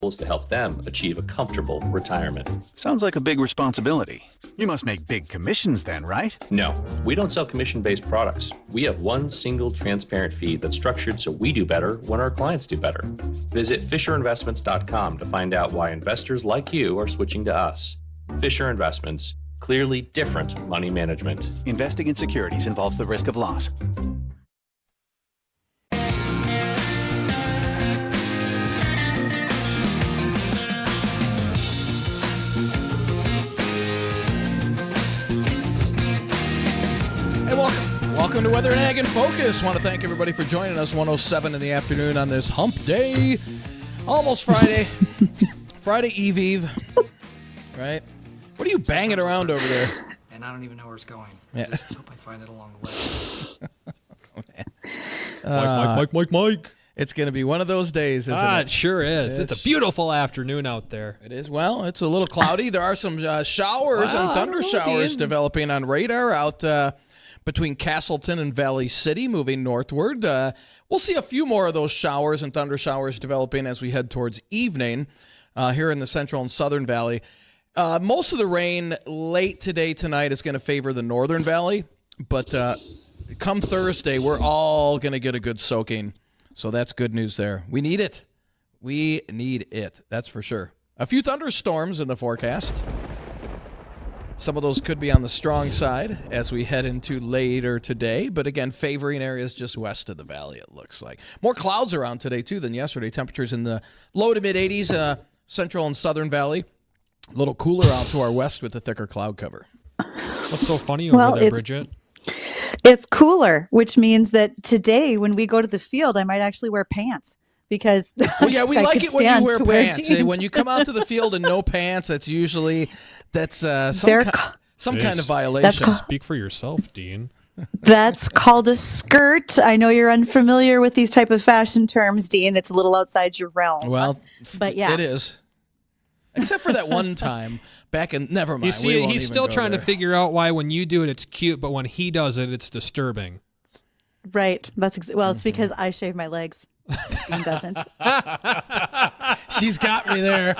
to help them achieve a comfortable retirement. Sounds like a big responsibility. You must make big commissions then, right? No, we don't sell commission-based products. We have one single transparent fee that's structured so we do better when our clients do better. Visit FisherInvestments.com to find out why investors like you are switching to us. Fisher Investments, clearly different money management. Investing in securities involves the risk of loss. Welcome to Weather and Ag in Focus. Want to thank everybody for joining us 1:07 in the afternoon on this hump day. Almost Friday. Friday Eve. Right? What are you banging around over there? And I don't even know where it's going. Yeah. I just hope I find it along the way. Mike. It's going to be one of those days, isn't it? It sure is. It's a beautiful afternoon out there. It is. Well, it's a little cloudy. There are some showers and thunder showers developing on radar out between Castleton and Valley City, moving northward. We'll see a few more of those showers and thunder showers developing as we head towards evening here in the central and southern valley. Most of the rain late today, tonight is going to favor the northern valley, but come Thursday, we're all going to get a good soaking. So that's good news there. We need it. We need it. That's for sure. A few thunderstorms in the forecast. Some of those could be on the strong side as we head into later today, but again, favoring areas just west of the valley, it looks like. More clouds around today, too, than yesterday. Temperatures in the low to mid-80s, central and southern valley. A little cooler out to our west with the thicker cloud cover. What's so funny over there, Bridgette? It's cooler, which means that today when we go to the field, I might actually wear pants. Because well, yeah, we like it when you wear pants. When you come out to the field in no pants, that's usually some kind of violation. Speak for yourself, Dean. That's called a skirt. I know you're unfamiliar with these type of fashion terms, Dean. It's a little outside your realm. Well, but yeah, it is. Except for that one time back in. Never mind. You see, he's still trying to figure out why when you do it, it's cute, but when he does it, it's disturbing. Right. That's it's because I shave my legs. Dean doesn't. She's got me there.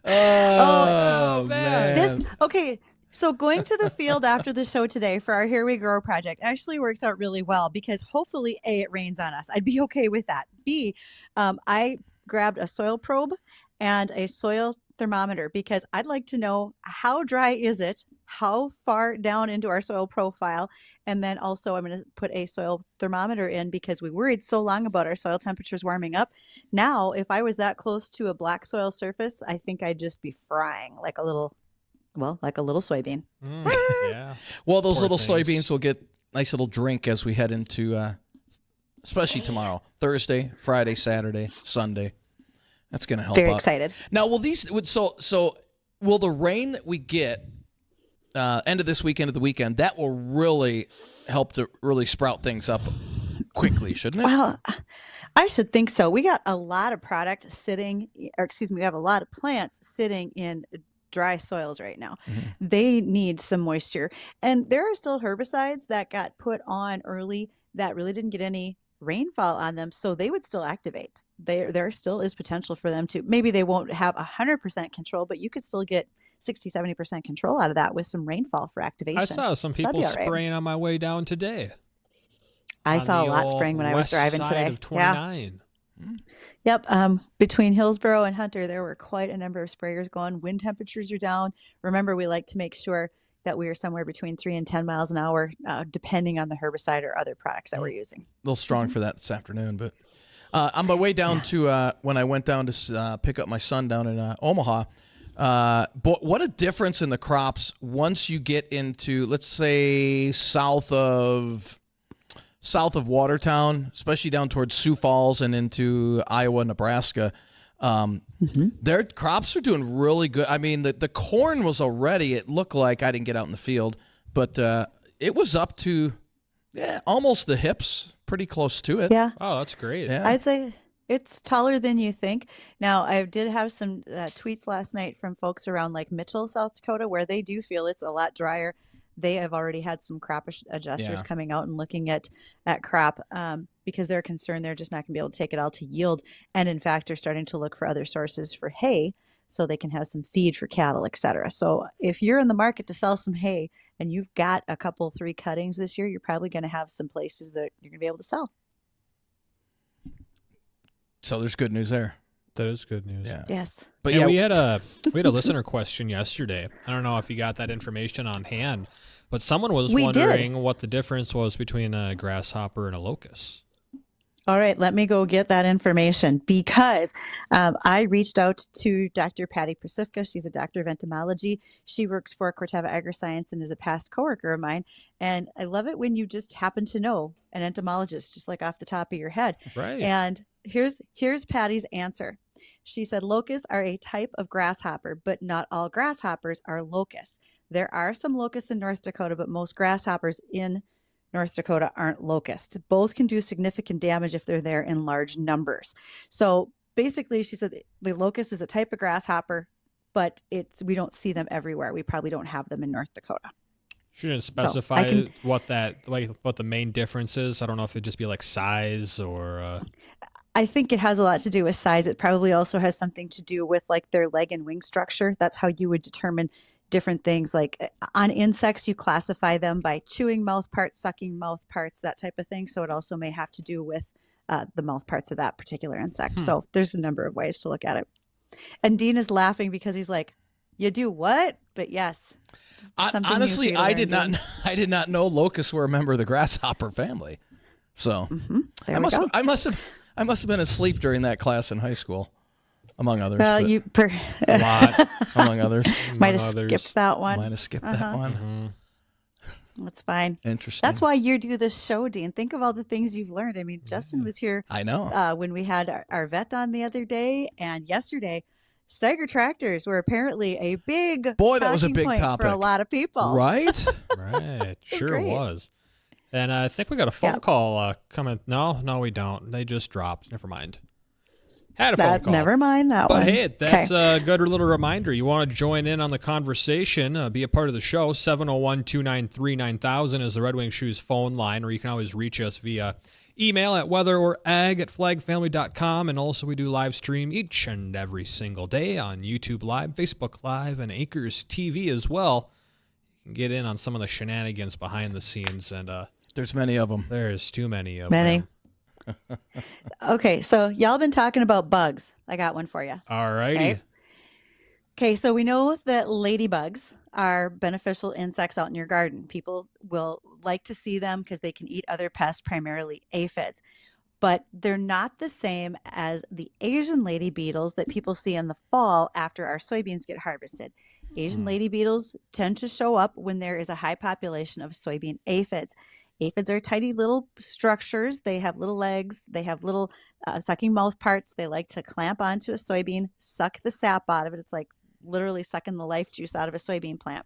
oh man. Okay. So going to the field after the show today for our Here We Grow project actually works out really well because hopefully A, it rains on us. I'd be okay with that. B, I grabbed a soil probe and a soil thermometer because I'd like to know how dry is it, how far down into our soil profile, and then also I'm going to put a soil thermometer in because we worried so long about our soil temperatures warming up. Now, if I was that close to a black soil surface, I think I'd just be frying like a little soybean. Yeah. Well, those little soybeans will get nice little drink as we head into, especially tomorrow, Thursday, Friday, Saturday, Sunday. That's going to help. Very out. Excited. Now, will the rain that we get end of this weekend, of the weekend, that will really help to really sprout things up quickly, shouldn't it? Well, I should think so. We got a lot of we have a lot of plants sitting in dry soils right now. Mm-hmm. They need some moisture. And there are still herbicides that got put on early that really didn't get any rainfall on them, so they would still activate. There still is potential for them to, maybe they won't have 100% control, but you could still get 60-70% control out of that with some rainfall for activation. I saw some people spraying on my way down today. I saw a lot spraying when I was driving today. Of 29. Yeah. Yep. Between Hillsboro and Hunter, there were quite a number of sprayers going. Wind temperatures are down. Remember, we like to make sure that we are somewhere between 3 and 10 miles an hour, depending on the herbicide or other products that we're using. A little strong for that this afternoon, but on my way down to when I went down to pick up my son down in Omaha, but what a difference in the crops once you get into, let's say, south of Watertown, especially down towards Sioux Falls and into Iowa, Nebraska. Their crops are doing really good. I mean, the corn was already, it looked like, I didn't get out in the field, but it was up to almost the hips, pretty close to it. Yeah. Oh, that's great. Yeah. I'd say it's taller than you think. Now, I did have some tweets last night from folks around like Mitchell, South Dakota, where they do feel it's a lot drier. They have already had some crop adjusters coming out and looking at crop. because they're concerned they're just not going to be able to take it all to yield. And in fact, they're starting to look for other sources for hay so they can have some feed for cattle, et cetera. So if you're in the market to sell some hay and you've got a couple, 3 cuttings this year, you're probably going to have some places that you're going to be able to sell. So there's good news there. That is good news. Yeah. Yes. But yeah, yeah, we had a listener question yesterday. I don't know if you got that information on hand, but someone was We wondering what the difference was between a grasshopper and a locust. All right, let me go get that information because I reached out to Dr. Patty Persifka. She's a doctor of entomology. She works for Corteva Agriscience and is a past coworker of mine. And I love it when you just happen to know an entomologist, just like off the top of your head. Right. And here's Patty's answer. She said, locusts are a type of grasshopper, but not all grasshoppers are locusts. There are some locusts in North Dakota, but most grasshoppers in North Dakota aren't locusts. Both can do significant damage if they're there in large numbers. So basically, she said the locust is a type of grasshopper, but we don't see them everywhere. We probably don't have them in North Dakota. She didn't specify what the main difference is. I don't know if it'd just be like size or. I think it has a lot to do with size. It probably also has something to do with like their leg and wing structure. That's how you would determine different things. Like on insects, you classify them by chewing mouth parts, sucking mouth parts, that type of thing. So it also may have to do with the mouth parts of that particular insect. So there's a number of ways to look at it. And Dean is laughing because he's like, you do what? But yes. Honestly, I did not know locusts were a member of the grasshopper family. So I must have been asleep during that class in high school, among others. Well, a lot. Among others. Might have skipped that one. Might have skipped that one. Mm-hmm. That's fine. Interesting. That's why you do this show, Dean. Think of all the things you've learned. I mean, Justin was here. I know. When we had our vet on the other day and yesterday, Steiger tractors were apparently a big that was a big point topic for a lot of people. Right? Right. Sure great. was. And I think we got a phone call coming. No, we don't. They just dropped. Never mind. Had a phone call. Never mind that one. But hey, that's a good little reminder. You want to join in on the conversation, be a part of the show. 701-293-9000 is the Red Wing Shoes phone line, or you can always reach us via email at weatherorag@flagfamily.com. And also we do live stream each and every single day on YouTube Live, Facebook Live, and Acres TV as well. You can get in on some of the shenanigans behind the scenes, and there's many of them. There's too many of them. Okay, so y'all been talking about bugs. I got one for you. All righty. Okay, so we know that ladybugs are beneficial insects out in your garden. People will like to see them because they can eat other pests, primarily aphids. But they're not the same as the Asian lady beetles that people see in the fall after our soybeans get harvested. Asian lady beetles tend to show up when there is a high population of soybean aphids. Aphids are tiny little structures. They have little legs. They have little sucking mouth parts. They like to clamp onto a soybean, suck the sap out of it. It's like literally sucking the life juice out of a soybean plant.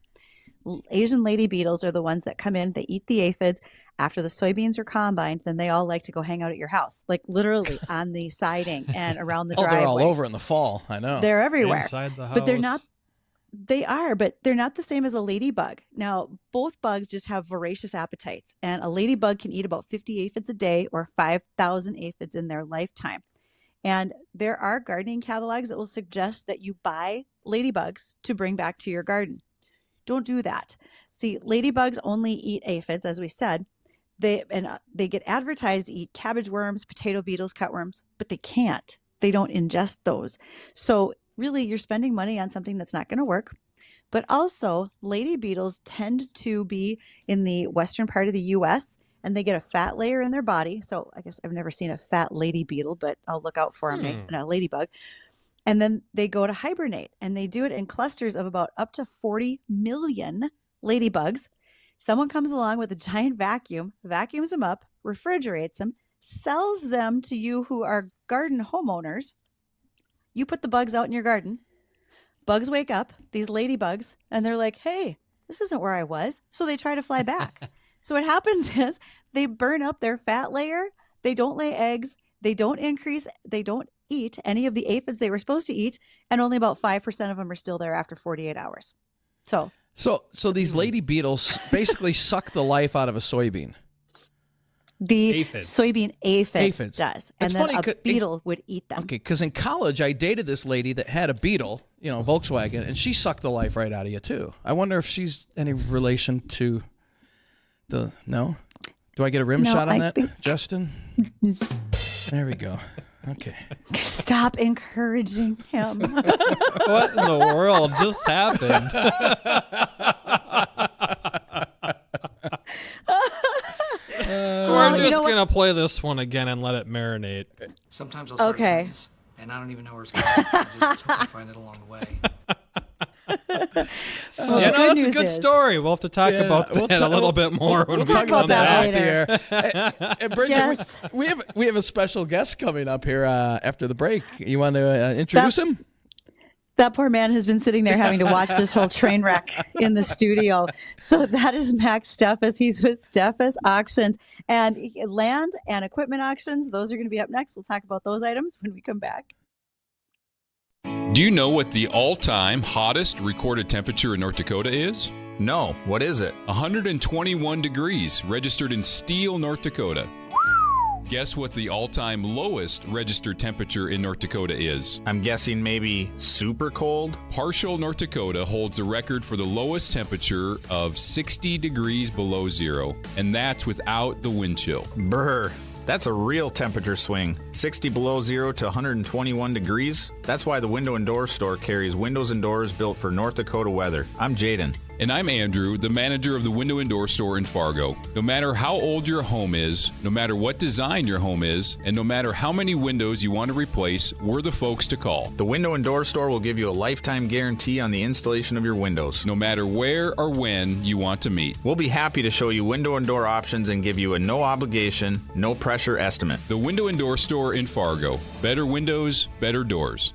Asian lady beetles are the ones that come in. They eat the aphids. After the soybeans are combined, then they all like to go hang out at your house, like literally on the siding and around the driveway. They're all over in the fall. I know. They're everywhere. Inside the house. But they're not. They are, but they're not the same as a ladybug. Now, both bugs just have voracious appetites, and a ladybug can eat about 50 aphids a day or 5,000 aphids in their lifetime. And there are gardening catalogs that will suggest that you buy ladybugs to bring back to your garden. Don't do that. See, ladybugs only eat aphids, as we said. They get advertised to eat cabbage worms, potato beetles, cutworms, but they can't. They don't ingest those. So really, you're spending money on something that's not going to work. But also, lady beetles tend to be in the western part of the U.S., and they get a fat layer in their body. So I guess I've never seen a fat lady beetle, but I'll look out for them in a ladybug. And then they go to hibernate, and they do it in clusters of about up to 40 million ladybugs. Someone comes along with a giant vacuum, vacuums them up, refrigerates them, sells them to you who are garden homeowners. You put the bugs out in your garden. Bugs wake up, these ladybugs, and they're like, hey, this isn't where I was. So they try to fly back. So what happens is they burn up their fat layer. They don't lay eggs. They don't eat any of the aphids they were supposed to eat. And only about 5% of them are still there after 48 hours. So these lady beetles basically suck the life out of a soybean. The Aphids. soybean aphid Aphids. does. And It's then funny a 'cause beetle would eat them. Okay, because in college I dated this lady that had a Beetle, Volkswagen, and she sucked the life right out of you too. I wonder if she's any relation to no? Do I get a rim No, shot on I that, think- Justin? There we go. Okay. Stop encouraging him. What in the world just happened? We're just going to play this one again and let it marinate. Sometimes I'll start a Okay. sentence, and I don't even know where it's going. I just hope I find it along the way. Well, Yeah, the no, that's a news good is- story. We'll have to talk Yeah, about we'll that a ta- little bit more when we'll we talk come about that back. later. And Bridget, Yes. we have a special guest coming up here after the break. You want to introduce him? That poor man has been sitting there having to watch this whole train wreck in the studio. So that is Max Steffes. He's with Steffes Auctions and land and equipment auctions. Those are going to be up next. We'll talk about those items when we come back. Do you know what the all-time hottest recorded temperature in North Dakota is? No, what is it? 121 degrees, registered in Steele, North Dakota. Guess what the all-time lowest registered temperature in North Dakota is? I'm guessing maybe super cold? Partial, North Dakota holds the record for the lowest temperature of 60 degrees below zero, and that's without the wind chill. Brr. That's a real temperature swing. 60 below zero to 121 degrees. That's why the Window and Door store carries windows and doors built for North Dakota weather. I'm Jaden. And I'm Andrew, the manager of the Window and Door store in Fargo. No matter how old your home is, no matter what design your home is, and no matter how many windows you want to replace, we're the folks to call. The Window and Door store will give you a lifetime guarantee on the installation of your windows. No matter where or when you want to meet. We'll be happy to show you window and door options and give you a no obligation, no pressure estimate. The Window and Door store in Fargo. Better windows, better doors.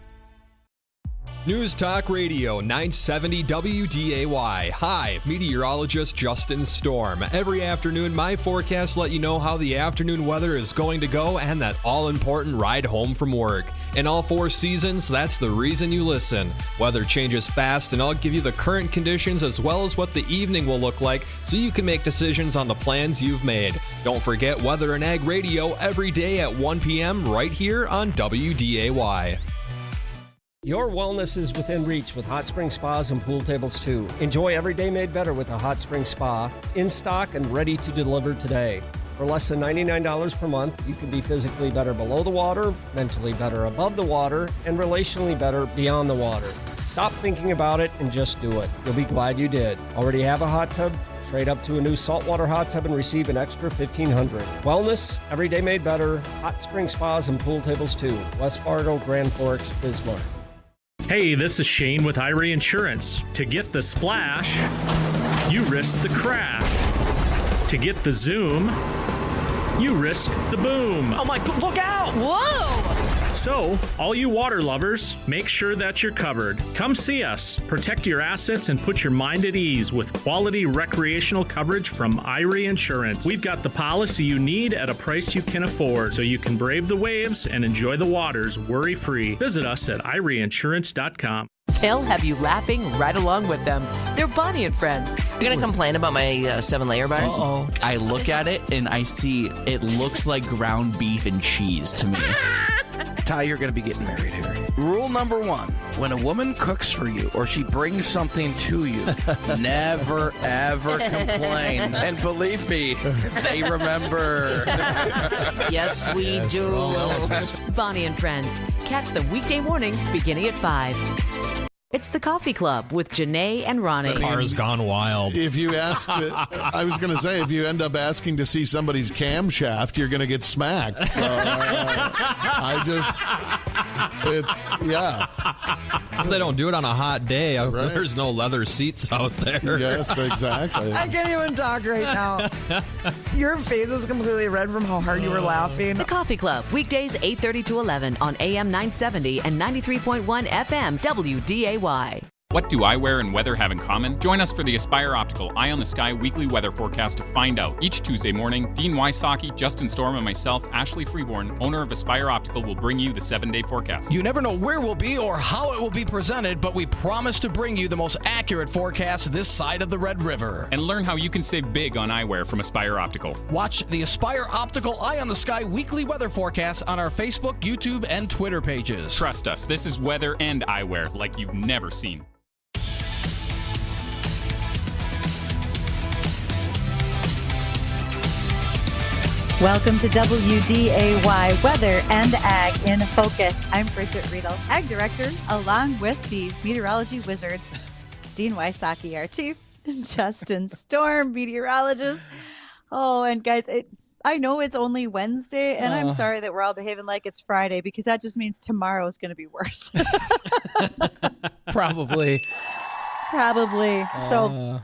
News Talk Radio 970 WDAY. Hi, meteorologist Justin Storm. Every afternoon, my forecasts let you know how the afternoon weather is going to go and that all-important ride home from work. In all 4 seasons, that's the reason you listen. Weather changes fast, and I'll give you the current conditions as well as what the evening will look like so you can make decisions on the plans you've made. Don't forget Weather and Ag Radio every day at 1 p.m. right here on WDAY. Your wellness is within reach with Hot Spring Spas and pool tables too. Enjoy every day made better with a Hot Spring Spa, in stock and ready to deliver today. For less than $99 per month, you can be physically better below the water, mentally better above the water, and relationally better beyond the water. Stop thinking about it and just do it. You'll be glad you did. Already have a hot tub? Trade up to a new saltwater hot tub and receive an extra $1,500. Wellness, every day made better. Hot Spring Spas and pool tables too. West Fargo, Grand Forks, Bismarck. Hey, this is Shane with Irie Insurance. To get the splash, you risk the crash. To get the zoom, you risk the boom. Oh my, look out! Whoa! So, all you water lovers, make sure that you're covered. Come see us. Protect your assets and put your mind at ease with quality recreational coverage from Irie Insurance. We've got the policy you need at a price you can afford, so you can brave the waves and enjoy the waters worry-free. Visit us at IrieInsurance.com. They'll have you laughing right along with them. They're Bonnie and Friends. You're going to complain about my 7-layer bars? Uh-oh. I look at it and I see it looks like ground beef and cheese to me. Ty, you're going to be getting married here. Rule number 1, when a woman cooks for you or she brings something to you, never, ever complain. And believe me, they remember. Yes, we do. Bonnie and Friends. Catch them weekday mornings beginning at 5. It's the Coffee Club with Janae and Ronnie. The car's gone wild. If you ask, I was going to say, if you end up asking to see somebody's camshaft, you're going to get smacked. So, yeah. They don't do it on a hot day. Right. There's no leather seats out there. Yes, exactly. I can't even talk right now. Your face is completely red from how hard you were laughing. The Coffee Club, weekdays 8:30 to 11 on AM 970 and 93.1 FM WDAY. What do eyewear and weather have in common? Join us for the Aspire Optical Eye on the Sky weekly weather forecast to find out. Each Tuesday morning, Dean Wysocki, Justin Storm, and myself, Ashley Freeborn, owner of Aspire Optical, will bring you the 7-day forecast. You never know where we'll be or how it will be presented, but we promise to bring you the most accurate forecast this side of the Red River. And learn how you can save big on eyewear from Aspire Optical. Watch the Aspire Optical Eye on the Sky weekly weather forecast on our Facebook, YouTube, and Twitter pages. Trust us, this is weather and eyewear like you've never seen. Welcome to WDAY Weather and Ag in Focus. I'm Bridgette Readel, Ag Director, along with the meteorology wizards, Dean Wysocki, our chief, Justin Storm, meteorologist. Oh, and guys, I know it's only Wednesday, and I'm sorry that we're all behaving like it's Friday, because that just means tomorrow is going to be worse. Probably. So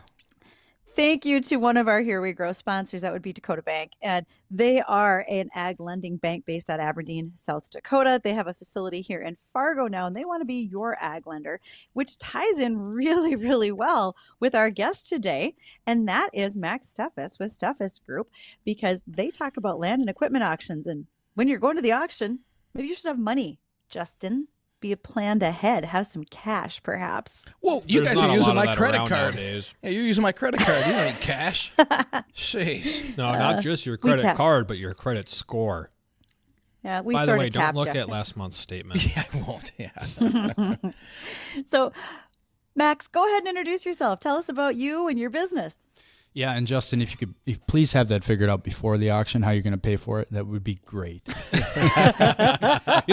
thank you to one of our Here We Grow sponsors. That would be Dakota Bank. And they are an ag lending bank based out of Aberdeen, South Dakota. They have a facility here in Fargo now, and they want to be your ag lender, which ties in really, really well with our guest today. And that is Max Steffes with Steffes Group, because they talk about land and equipment auctions. And when you're going to the auction, maybe you should have money, Justin. Be planned ahead. Have some cash, perhaps. Whoa, you guys are using my credit card. Nowadays. Yeah, you're using my credit card. You don't need cash. Jeez. No, not just your credit card, but your credit score. Yeah, we By sort the way, of don't tapped look you. at last month's statement. Yeah, I won't. Yeah. So, Max, go ahead and introduce yourself. Tell us about you and your business. Yeah, and Justin, if you could please have that figured out before the auction, how you're going to pay for it, that would be great. You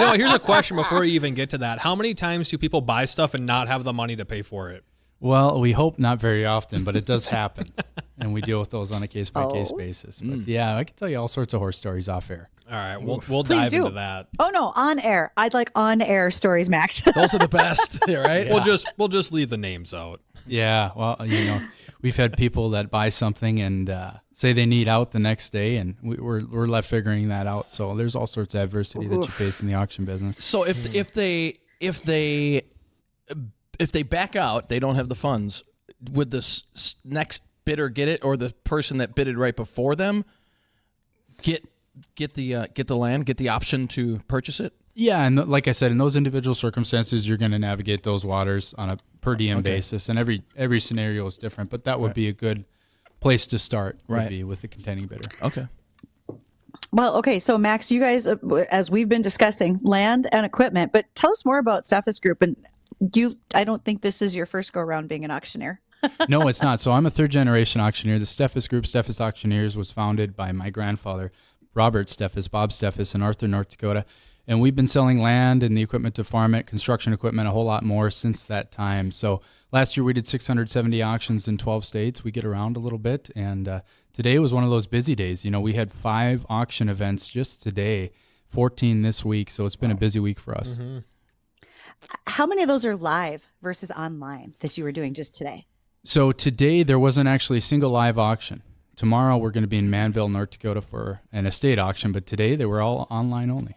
know, here's a question before you even get to that. How many times do people buy stuff and not have the money to pay for it? Well, we hope not very often, but it does happen, and we deal with those on a case-by-case basis. But yeah, I can tell you all sorts of horror stories off air. All right, we'll dive into that. Oh no, on air. I'd like on air stories, Max. Those are the best, right? Yeah. We'll just leave the names out. Yeah, well, you know, we've had people that buy something and say they need out the next day, and we're left figuring that out. So there's all sorts of adversity that you face in the auction business. So if they back out, they don't have the funds. Would the next bidder get it, or the person that bidded right before them get the land, get the option to purchase it? Yeah, and like I said, in those individual circumstances, you're going to navigate those waters on a per diem basis, and every scenario is different. But that would be a good place to start, would be with the contending bidder. Okay. Well, okay, so Max, you guys, as we've been discussing, land and equipment, but tell us more about Steffes Group. And I don't think this is your first go around being an auctioneer. No, it's not. So I'm a third-generation auctioneer. The Steffes Group, Steffes Auctioneers, was founded by my grandfather, Robert Steffes, Bob Steffes, in Arthur, North Dakota. And we've been selling land and the equipment to farm it, construction equipment, a whole lot more since that time. So last year we did 670 auctions in 12 states. We get around a little bit. And today was one of those busy days. You know, we had 5 auction events just today, 14 this week. So it's been a busy week for us. Mm-hmm. How many of those are live versus online that you were doing just today? So today there wasn't actually a single live auction. Tomorrow we're going to be in Manville, North Dakota for an estate auction. But today they were all online only.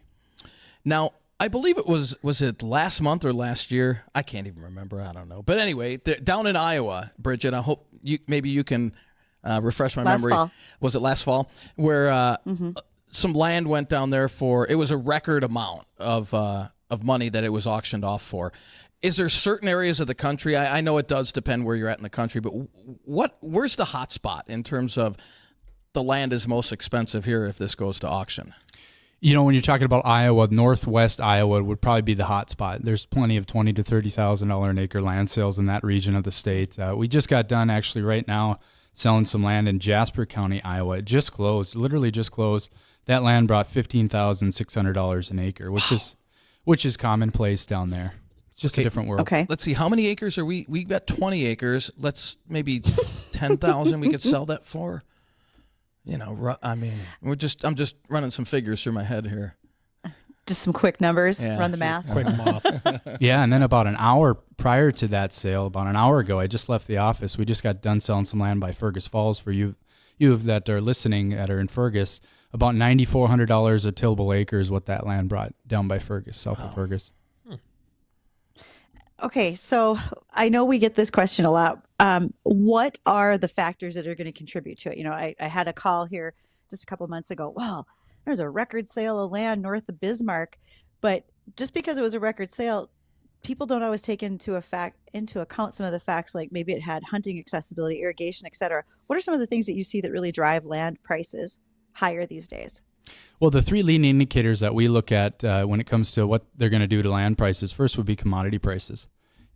Now, I believe it was it last month or last year? I can't even remember. I don't know. But anyway, down in Iowa, Bridgette, I hope maybe you can refresh my memory. Fall. Was it last fall? Where some land went down there it was a record amount of money that it was auctioned off for. Is there certain areas of the country? I know it does depend where you're at in the country, but where's the hot spot in terms of the land is most expensive here if this goes to auction? You know, when you're talking about Iowa, northwest Iowa would probably be the hot spot. There's plenty of $20,000 to $30,000 an acre land sales in that region of the state. We just got done actually right now selling some land in Jasper County, Iowa. It just closed, literally just closed. That land brought $15,600 an acre, which is commonplace down there. It's just a different world. Okay. Let's see, how many acres are we? We've got 20 acres. Let's maybe 10,000 we could sell that for. You know, I mean, I'm just running some figures through my head here. Just some quick numbers. Run the math. Quick math. Yeah, and then about an hour prior to that sale, about an hour ago, I just left the office. We just got done selling some land by Fergus Falls for you that are listening that are in Fergus. About $9,400 a tillable acre is what that land brought down by Fergus, south of Fergus. Okay, so I know we get this question a lot. What are the factors that are going to contribute to it? You know, I had a call here just a couple months ago. Well, there's a record sale of land north of Bismarck, but just because it was a record sale, people don't always take into account some of the facts, like maybe it had hunting accessibility, irrigation, et cetera. What are some of the things that you see that really drive land prices higher these days? Well, the three leading indicators that we look at when it comes to what they're going to do to land prices, first would be commodity prices.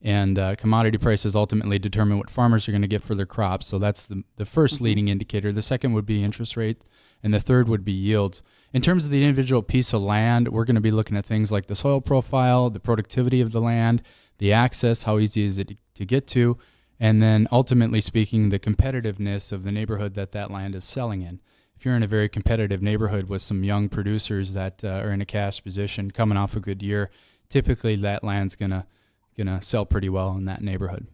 And commodity prices ultimately determine what farmers are going to get for their crops. So that's the first leading indicator. The second would be interest rate. And the third would be yields. In terms of the individual piece of land, we're going to be looking at things like the soil profile, the productivity of the land, the access, how easy is it to get to, and then ultimately speaking, the competitiveness of the neighborhood that land is selling in. If you're in a very competitive neighborhood with some young producers that are in a cash position coming off a good year, typically that land's gonna sell pretty well in that neighborhood.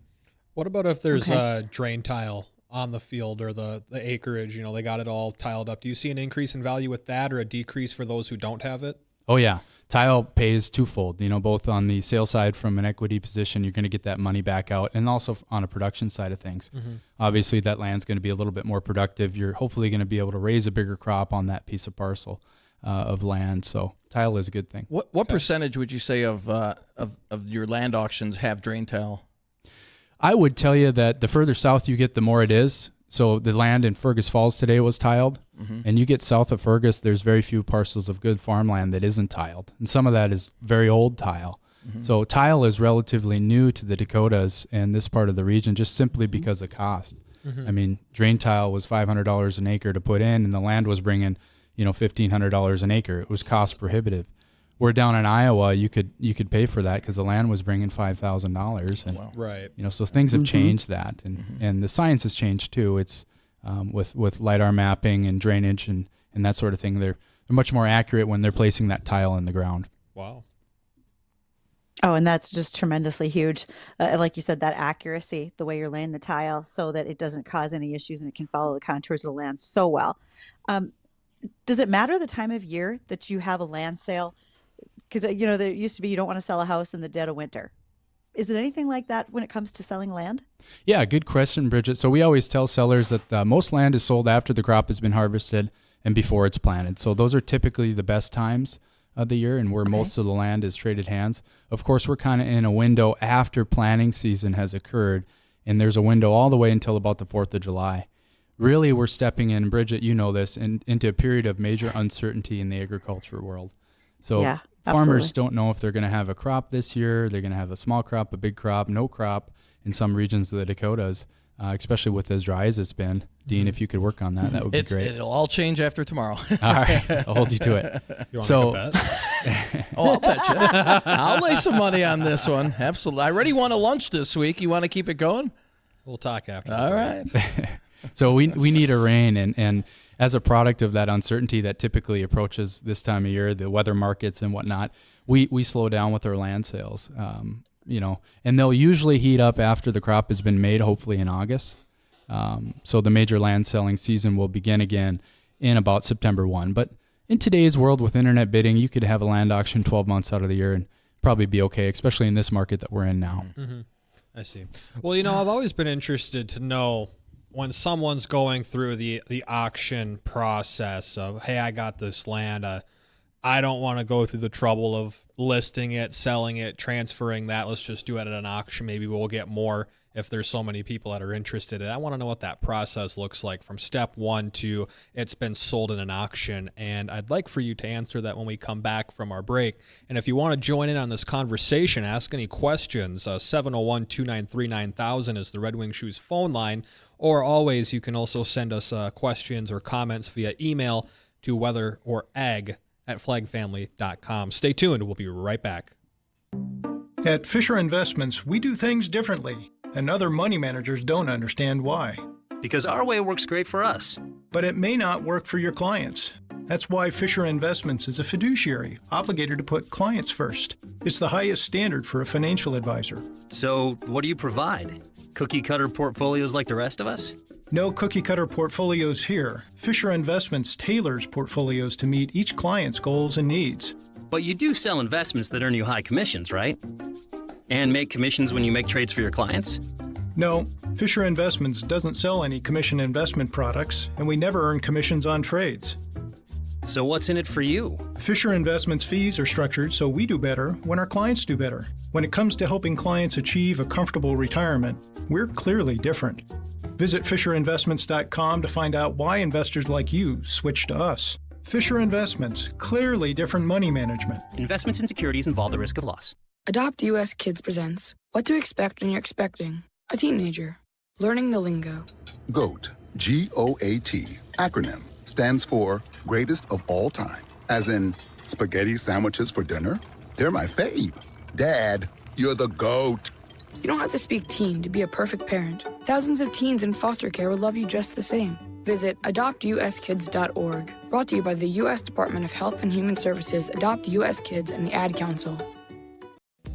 What about if there's a drain tile on the field or the acreage? You know, they got it all tiled up. Do you see an increase in value with that or a decrease for those who don't have it? Oh, yeah. Tile pays twofold, you know, both on the sale side from an equity position, you're going to get that money back out, and also on a production side of things. Mm-hmm. Obviously, that land's going to be a little bit more productive. You're hopefully going to be able to raise a bigger crop on that piece of parcel of land. So tile is a good thing. What percentage would you say of your land auctions have drain tile? I would tell you that the further south you get, the more it is. So the land in Fergus Falls today was tiled, and you get south of Fergus, there's very few parcels of good farmland that isn't tiled, and some of that is very old tile. So tile is relatively new to the Dakotas and this part of the region, just simply because of cost. I mean, drain tile was $500 an acre to put in, and the land was bringing, $1,500 an acre. It was cost prohibitive. We're down in Iowa, you could pay for that because the land was bringing $5,000, and right. So things have changed that, and the science has changed too. It's with LiDAR mapping and drainage and that sort of thing. They're much more accurate when they're placing that tile in the ground. Wow. Oh, and that's just tremendously huge. Like you said, that accuracy, the way you're laying the tile so that it doesn't cause any issues and it can follow the contours of the land so well. Does it matter the time of year that you have a land sale? Because, there used to be you don't want to sell a house in the dead of winter. Is it anything like that when it comes to selling land? Yeah, good question, Bridgette. So we always tell sellers that most land is sold after the crop has been harvested and before it's planted. So those are typically the best times of the year and where most of the land is traded hands. Of course, we're kind of in a window after planting season has occurred, and there's a window all the way until about the 4th of July. Really, we're stepping in, Bridgette, you know this, into a period of major uncertainty in the agriculture world. So farmers don't know if they're going to have a crop this year. They're going to have a small crop, a big crop, no crop in some regions of the Dakotas, especially with as dry as it's been. Dean, if you could work on that would be great. It'll all change after tomorrow. All right. I'll hold you to it. You want to make a bet? I'll bet you. I'll lay some money on this one. Absolutely. I already won a lunch this week. You want to keep it going? We'll talk after. All right. So we need a rain, and as a product of that uncertainty that typically approaches this time of year, the weather markets and whatnot, we slow down with our land sales, and they'll usually heat up after the crop has been made, hopefully in August. So the major land selling season will begin again in about September 1. But in today's world with internet bidding, you could have a land auction 12 months out of the year and probably be okay, especially in this market that we're in now. Mm-hmm. I see. Well, I've always been interested to know when someone's going through the auction process of, hey, I got this land, I don't want to go through the trouble of listing it, selling it, transferring that. Let's just do it at an auction. Maybe we'll get more if there's so many people that are interested. And I want to know what that process looks like from step one to it's been sold in an auction. And I'd like for you to answer that when we come back from our break. And if you want to join in on this conversation, ask any questions, 701-293-9000 is the Red Wing Shoes phone line. Or always, you can also send us questions or comments via email to weatherorag@flagfamily.com. Stay tuned. We'll be right back. At Fisher Investments, we do things differently, and other money managers don't understand why. Because our way works great for us. But it may not work for your clients. That's why Fisher Investments is a fiduciary, obligated to put clients first. It's the highest standard for a financial advisor. So, what do you provide? Cookie-cutter portfolios like the rest of us? No cookie-cutter portfolios here. Fisher Investments tailors portfolios to meet each client's goals and needs. But you do sell investments that earn you high commissions, right? And make commissions when you make trades for your clients? No, Fisher Investments doesn't sell any commission investment products, and we never earn commissions on trades. So what's in it for you? Fisher Investments fees are structured so we do better when our clients do better. When it comes to helping clients achieve a comfortable retirement, we're clearly different. Visit FisherInvestments.com to find out why investors like you switch to us. Fisher Investments, clearly different money management. Investments in securities involve the risk of loss. Adopt US Kids presents What to Expect When You're Expecting a Teenager. Learning the lingo. GOAT, G-O-A-T, acronym, stands for Greatest of All Time. As in, spaghetti sandwiches for dinner? They're my fave. Dad, you're the GOAT. You don't have to speak teen to be a perfect parent. Thousands of teens in foster care will love you just the same. Visit adoptuskids.org. Brought to you by the U.S. Department of Health and Human Services, Adopt U.S. Kids, and the Ad Council.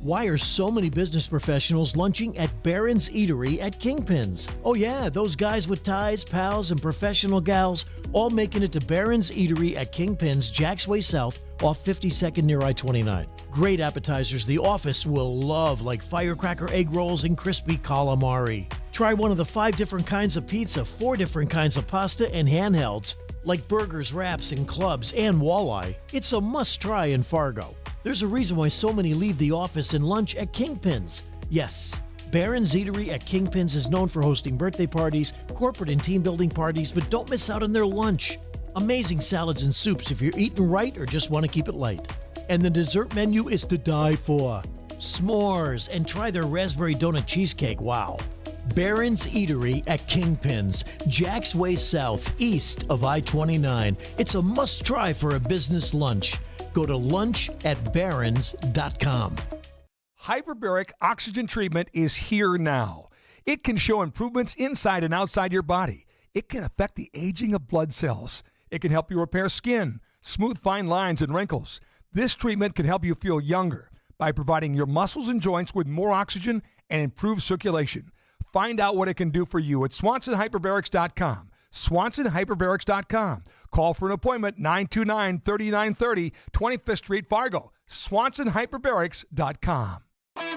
Why are so many business professionals lunching at Barron's Eatery at Kingpins? Oh yeah, those guys with ties, pals, and professional gals all making it to Barron's Eatery at Kingpins, Jack's Way South, off 52nd near I-29. Great appetizers the office will love, like firecracker egg rolls and crispy calamari. Try one of the 5 different kinds of pizza, 4 different kinds of pasta, and handhelds, like burgers, wraps, and clubs, and walleye. It's a must-try in Fargo. There's a reason why so many leave the office and lunch at Kingpins. Yes, Barron's Eatery at Kingpins is known for hosting birthday parties, corporate and team building parties, but don't miss out on their lunch. Amazing salads and soups if you're eating right or just want to keep it light. And the dessert menu is to die for. S'mores, and try their raspberry donut cheesecake, wow. Barron's Eatery at Kingpins, Jack's Way South, east of I-29. It's a must-try for a business lunch. Go to lunch@barrons.com. Hyperbaric oxygen treatment is here now. It can show improvements inside and outside your body. It can affect the aging of blood cells. It can help you repair skin, smooth fine lines and wrinkles. This treatment can help you feel younger by providing your muscles and joints with more oxygen and improved circulation. Find out what it can do for you at SwansonHyperbarics.com. SwansonHyperbarics.com. Call for an appointment, 929-3930, 25th Street, Fargo. SwansonHyperbarics.com.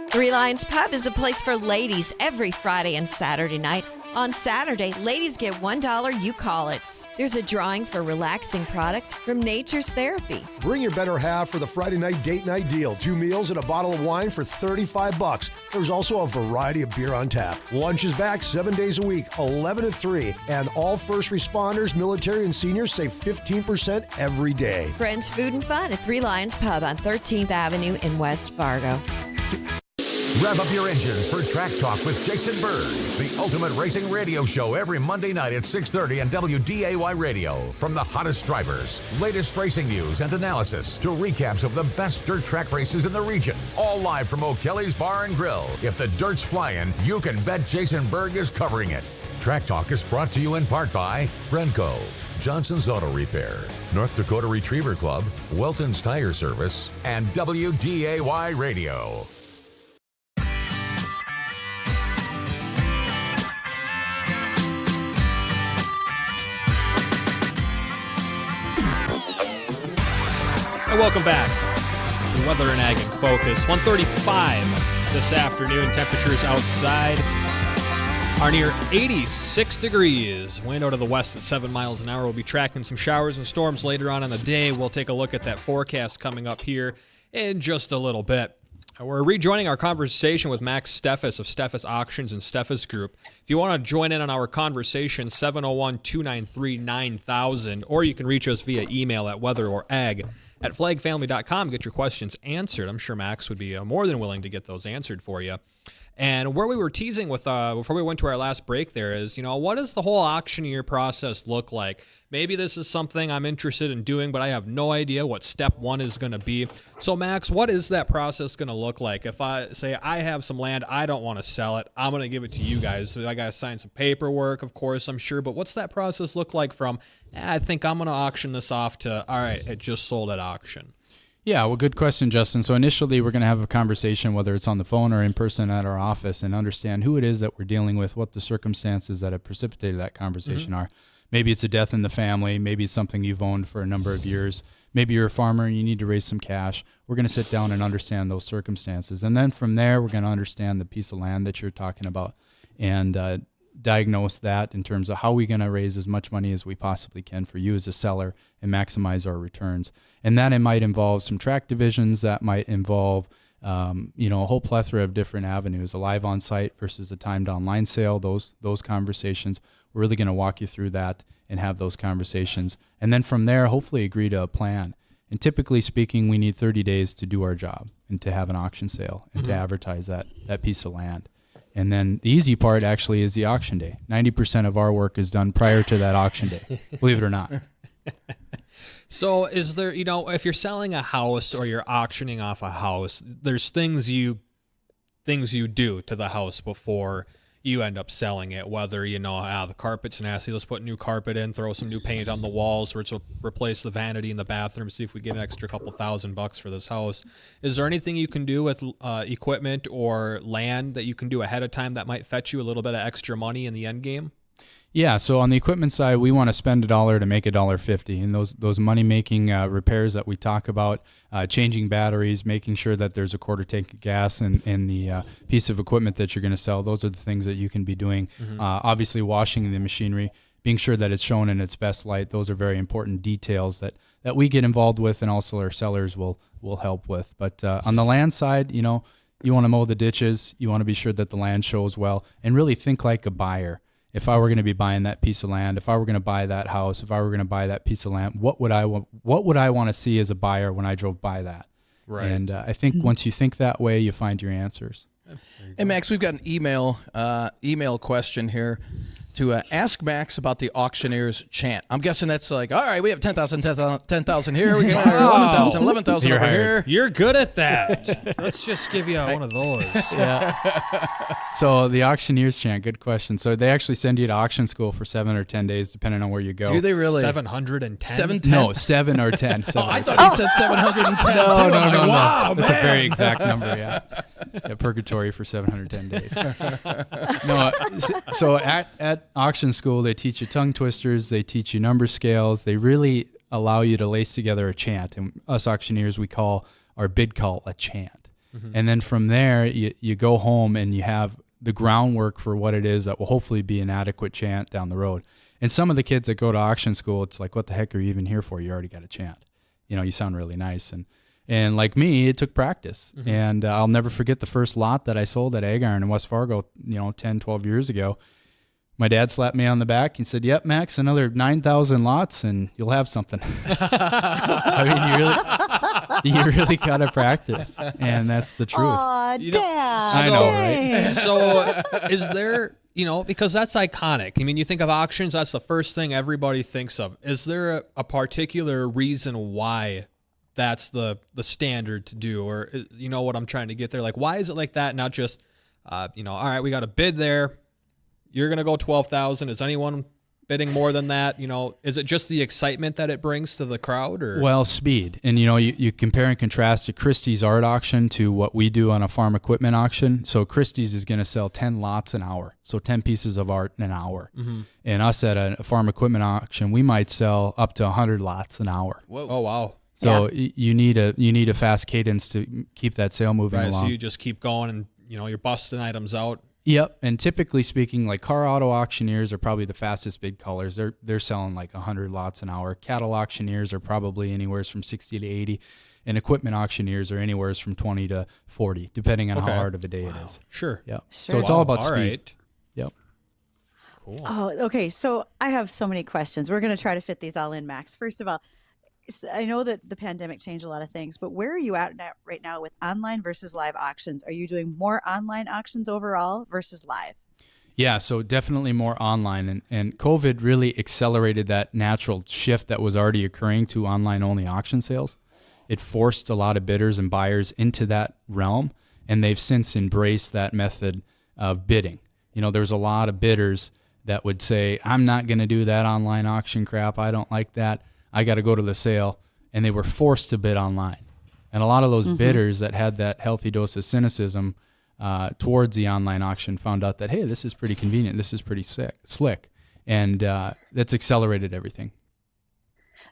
Three Lions Pub is a place for ladies every Friday and Saturday night. On Saturday, ladies get $1, you call it. There's a drawing for relaxing products from Nature's Therapy. Bring your better half for the Friday night date night deal. 2 meals and a bottle of wine for $35. There's also a variety of beer on tap. Lunch is back 7 days a week, 11 to 3. And all first responders, military, and seniors save 15% every day. Friends, food, and fun at Three Lions Pub on 13th Avenue in West Fargo. Rev up your engines for Track Talk with Jason Berg, the ultimate racing radio show every Monday night at 6:30 on WDAY Radio. From the hottest drivers, latest racing news and analysis, to recaps of the best dirt track races in the region. All live from O'Kelly's Bar and Grill. If the dirt's flying, you can bet Jason Berg is covering it. Track Talk is brought to you in part by Brenco, Johnson's Auto Repair, North Dakota Retriever Club, Welton's Tire Service, and WDAY Radio. And welcome back to Weather and Ag in Focus. 135 this afternoon. Temperatures outside are near 86 degrees. Wind out of the west at 7 miles an hour. We'll be tracking some showers and storms later on in the day. We'll take a look at that forecast coming up here in just a little bit. We're rejoining our conversation with Max Steffes of Steffes Auctions and Steffes Group. If you want to join in on our conversation, 701-293-9000, or you can reach us via email at weatherorag@flagfamily.com. Get your questions answered. I'm sure Max would be more than willing to get those answered for you. And where we were teasing with before we went to our last break there is, what does the whole auctioneer process look like? Maybe this is something I'm interested in doing, but I have no idea what step one is going to be. So, Max, what is that process going to look like? If I say I have some land, I don't want to sell it, I'm going to give it to you guys. So I got to sign some paperwork, of course, I'm sure. But what's that process look like from, I think I'm going to auction this off to, all right, it just sold at auction? Yeah, well, good question, Justin. So initially, we're going to have a conversation, whether it's on the phone or in person at our office, and understand who it is that we're dealing with, what the circumstances that have precipitated that conversation are. Maybe it's a death in the family. Maybe it's something you've owned for a number of years. Maybe you're a farmer and you need to raise some cash. We're going to sit down and understand those circumstances. And then from there, we're going to understand the piece of land that you're talking about and diagnose that in terms of how we're going to raise as much money as we possibly can for you as a seller and maximize our returns. And that it might involve some tract divisions. That might involve a whole plethora of different avenues, a live on site versus a timed online sale, those conversations. We're really going to walk you through that and have those conversations. And then from there, hopefully agree to a plan. And typically speaking, we need 30 days to do our job and to have an auction sale and to advertise that piece of land. And then the easy part actually is the auction day. 90% of our work is done prior to that auction day, believe it or not. So is there, if you're selling a house or you're auctioning off a house, there's things you do to the house before you end up selling it, whether, the carpet's nasty, let's put new carpet in, throw some new paint on the walls, or to replace the vanity in the bathroom, see if we get an extra couple $1,000 for this house. Is there anything you can do with equipment or land that you can do ahead of time that might fetch you a little bit of extra money in the end game? Yeah, so on the equipment side, we want to spend $1 to make $1.50, and those money-making repairs that we talk about, changing batteries, making sure that there's a quarter tank of gas in the piece of equipment that you're going to sell, those are the things that you can be doing. Obviously, washing the machinery, being sure that it's shown in its best light, those are very important details that we get involved with, and also our sellers will help with. But on the land side, you want to mow the ditches, you want to be sure that the land shows well, and really think like a buyer. If I were going to be buying that piece of land, if I were going to buy that house, if I were going to buy that piece of land, what would I want to see as a buyer when I drove by that? Right. And I think once you think that way, you find your answers. Hey, Max, we've got an email question here to ask Max about the auctioneer's chant. I'm guessing that's like, all right, we have 10,000 here, we got 11,000, 11,000 over here. You're good at that. Let's just give you one of those. Yeah. So the auctioneer's chant, good question. So they actually send you to auction school for 7 or 10 days, depending on where you go. Do they really? 710? 710? No, 7 or 10. I thought you said 710. No. Wow, that's man. a very exact number, yeah. Purgatory for 710 days. No, so at auction school, they teach you tongue twisters, they teach you number scales, they really allow you to lace together a chant. And us auctioneers, we call our bid call a chant. And then from there, you go home and you have the groundwork for what it is that will hopefully be an adequate chant down the road. And some of the kids that go to auction school, it's like, what the heck are you even here for? You already got a chant. You sound really nice. And like me, it took practice. And I'll never forget the first lot that I sold at Ag Iron in West Fargo, 10, 12 years ago. My dad slapped me on the back and said, yep, Max, another 9,000 lots and you'll have something. I mean, you really got to practice. And that's the truth. Aw, Dad. I know, right? So is there, because that's iconic. I mean, you think of auctions, that's the first thing everybody thinks of. Is there a particular reason why that's the standard to do? Or, you know what I'm trying to get there? Like, why is it like that? Not just, all right, we got a bid there. You're going to go 12,000. Is anyone bidding more than that? Is it just the excitement that it brings to the crowd? Or? Well, speed. And, you compare and contrast a Christie's art auction to what we do on a farm equipment auction. So Christie's is going to sell 10 lots an hour. So 10 pieces of art in an hour. And us at a farm equipment auction, we might sell up to 100 lots an hour. Whoa. Oh, wow. So you need a fast cadence to keep that sale moving along. So you just keep going and, you're busting items out. Yep, and typically speaking, like car auto auctioneers are probably the fastest bid callers. They're selling like 100 lots an hour. Cattle auctioneers are probably anywhere from 60 to 80, and equipment auctioneers are anywhere from 20 to 40, depending on how hard of a day it is. Sure. Yeah. Sure. So it's all about speed. Right. Yep. Cool. Oh, okay. So I have so many questions. We're going to try to fit these all in, Max. First of all, I know that the pandemic changed a lot of things, but where are you at right now with online versus live auctions? Are you doing more online auctions overall versus live? Yeah, so definitely more online. And COVID really accelerated that natural shift that was already occurring to online-only auction sales. It forced a lot of bidders and buyers into that realm, and they've since embraced that method of bidding. There's a lot of bidders that would say, I'm not going to do that online auction crap. I don't like that. I got to go to the sale, and they were forced to bid online. And a lot of those bidders that had that healthy dose of cynicism towards the online auction found out that, hey, this is pretty convenient. This is pretty slick. and that's accelerated everything.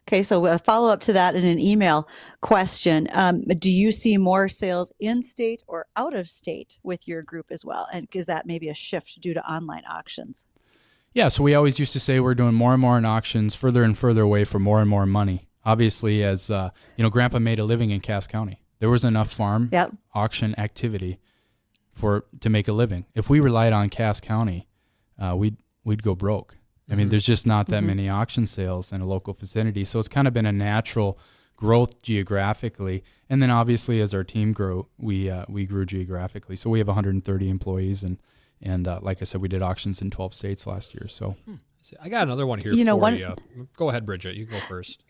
Okay, so a follow up to that in an email question. Do you see more sales in state or out of state with your group as well? And is that maybe a shift due to online auctions? Yeah, so we always used to say we're doing more and more in auctions, further and further away for more and more money. Obviously, as Grandpa made a living in Cass County. There was enough farm auction activity to make a living. If we relied on Cass County, we'd go broke. I mean, there's just not that many auction sales in a local vicinity. So it's kind of been a natural growth geographically. And then obviously as our team grew, we grew geographically. So we have 130 employees. And like I said, we did auctions in 12 states last year. So I got another one here for you. Go ahead, Bridgette. You go first.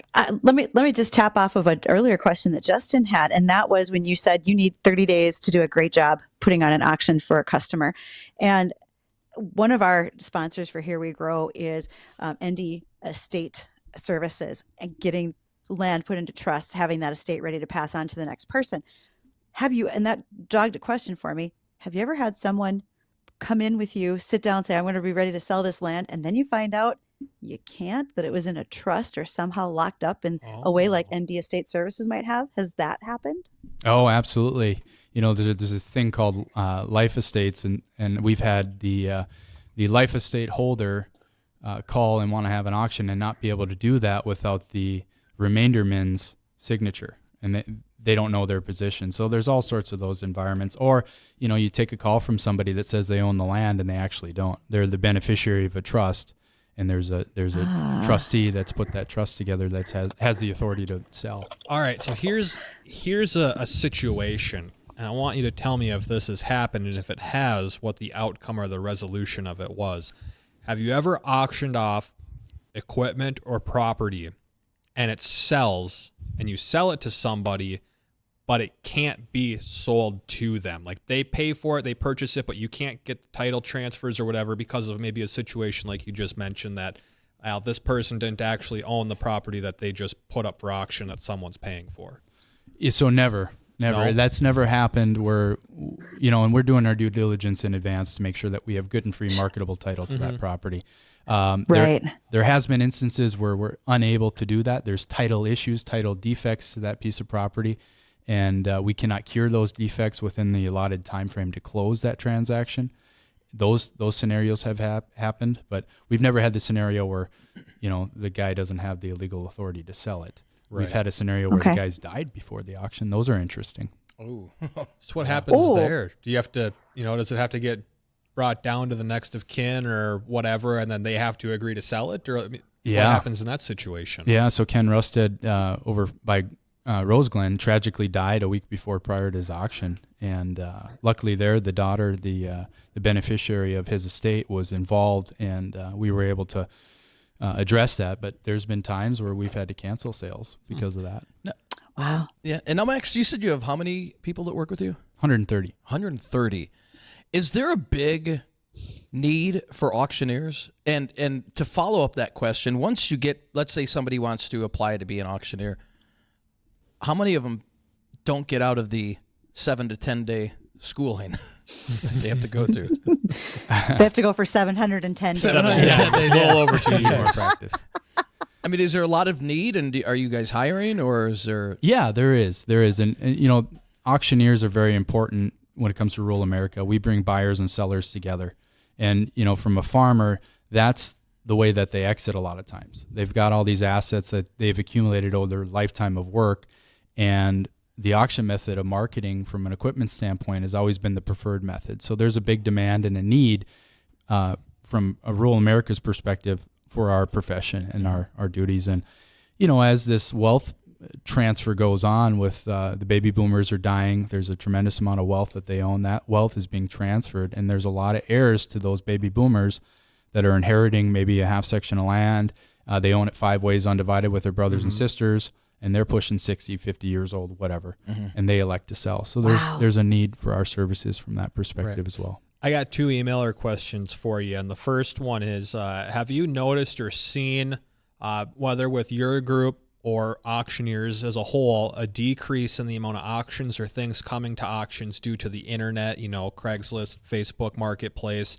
Let me just tap off of an earlier question that Justin had. And that was when you said you need 30 days to do a great job putting on an auction for a customer. And one of our sponsors for Here We Grow is ND Estate Services, and getting land put into trust, having that estate ready to pass on to the next person. And that jogged a question for me. Have you ever had someone come in with you, sit down, say, I'm going to be ready to sell this land, and then you find out you can't, that it was in a trust or somehow locked up in a way like ND Estate Services might have? Has that happened? Oh, absolutely. There's this thing called life estates, and we've had the life estate holder call and want to have an auction and not be able to do that without the remainderman's signature, and they don't know their position. So there's all sorts of those environments. Or you take a call from somebody that says they own the land and they actually don't. They're the beneficiary of a trust, and there's a trustee that's put that trust together that has the authority to sell. All right, so here's a situation. And I want you to tell me if this has happened, and if it has, what the outcome or the resolution of it was. Have you ever auctioned off equipment or property and it sells, and you sell it to somebody, but it can't be sold to them? Like they pay for it, they purchase it, but you can't get the title transfers or whatever because of maybe a situation like you just mentioned that this person didn't actually own the property that they just put up for auction that someone's paying for. Yeah, so never. No. That's never happened where, and we're doing our due diligence in advance to make sure that we have good and free marketable title to that property. Right. There has been instances where we're unable to do that. There's title issues, title defects to that piece of property, and we cannot cure those defects within the allotted time frame to close that transaction. Those scenarios have happened, but we've never had the scenario where, the guy doesn't have the legal authority to sell it. Right. We've had a scenario where the guys died before the auction. Those are interesting. Oh, so what happens there? Do you have to, does it have to get brought down to the next of kin or whatever, and then they have to agree to sell it? Or what happens in that situation? Yeah, so Ken Rusted over by Rose Glen tragically died a week prior to his auction, and luckily the daughter, the beneficiary of his estate, was involved, and we were able to address that. But there's been times where we've had to cancel sales because of that. No. Wow. Yeah. And now, Max, you said you have how many people that work with you? 130. 130. Is there a big need for auctioneers? And to follow up that question, once you get, let's say somebody wants to apply to be an auctioneer, how many of them don't get out of the 7 to 10 day schooling they have to go to? They have to go for 710 days. 710 days. A little over 2 years more practice. I mean, is there a lot of need, and are you guys hiring, or is there? Yeah, there is. And auctioneers are very important when it comes to rural America. We bring buyers and sellers together. And, from a farmer, that's the way that they exit a lot of times. They've got all these assets that they've accumulated over their lifetime of work, and the auction method of marketing from an equipment standpoint has always been the preferred method. So there's a big demand and a need from a rural America's perspective for our profession and our duties. And, as this wealth transfer goes on with the baby boomers are dying, there's a tremendous amount of wealth that they own. That wealth is being transferred, and there's a lot of heirs to those baby boomers that are inheriting maybe a half section of land. They own it 5 ways undivided with their brothers and sisters, and they're pushing 60, 50 years old, whatever, and they elect to sell. So there's a need for our services from that perspective as well. I got 2 emailer questions for you, and the first one is, have you noticed or seen, whether with your group or auctioneers as a whole, a decrease in the amount of auctions or things coming to auctions due to the internet, Craigslist, Facebook Marketplace?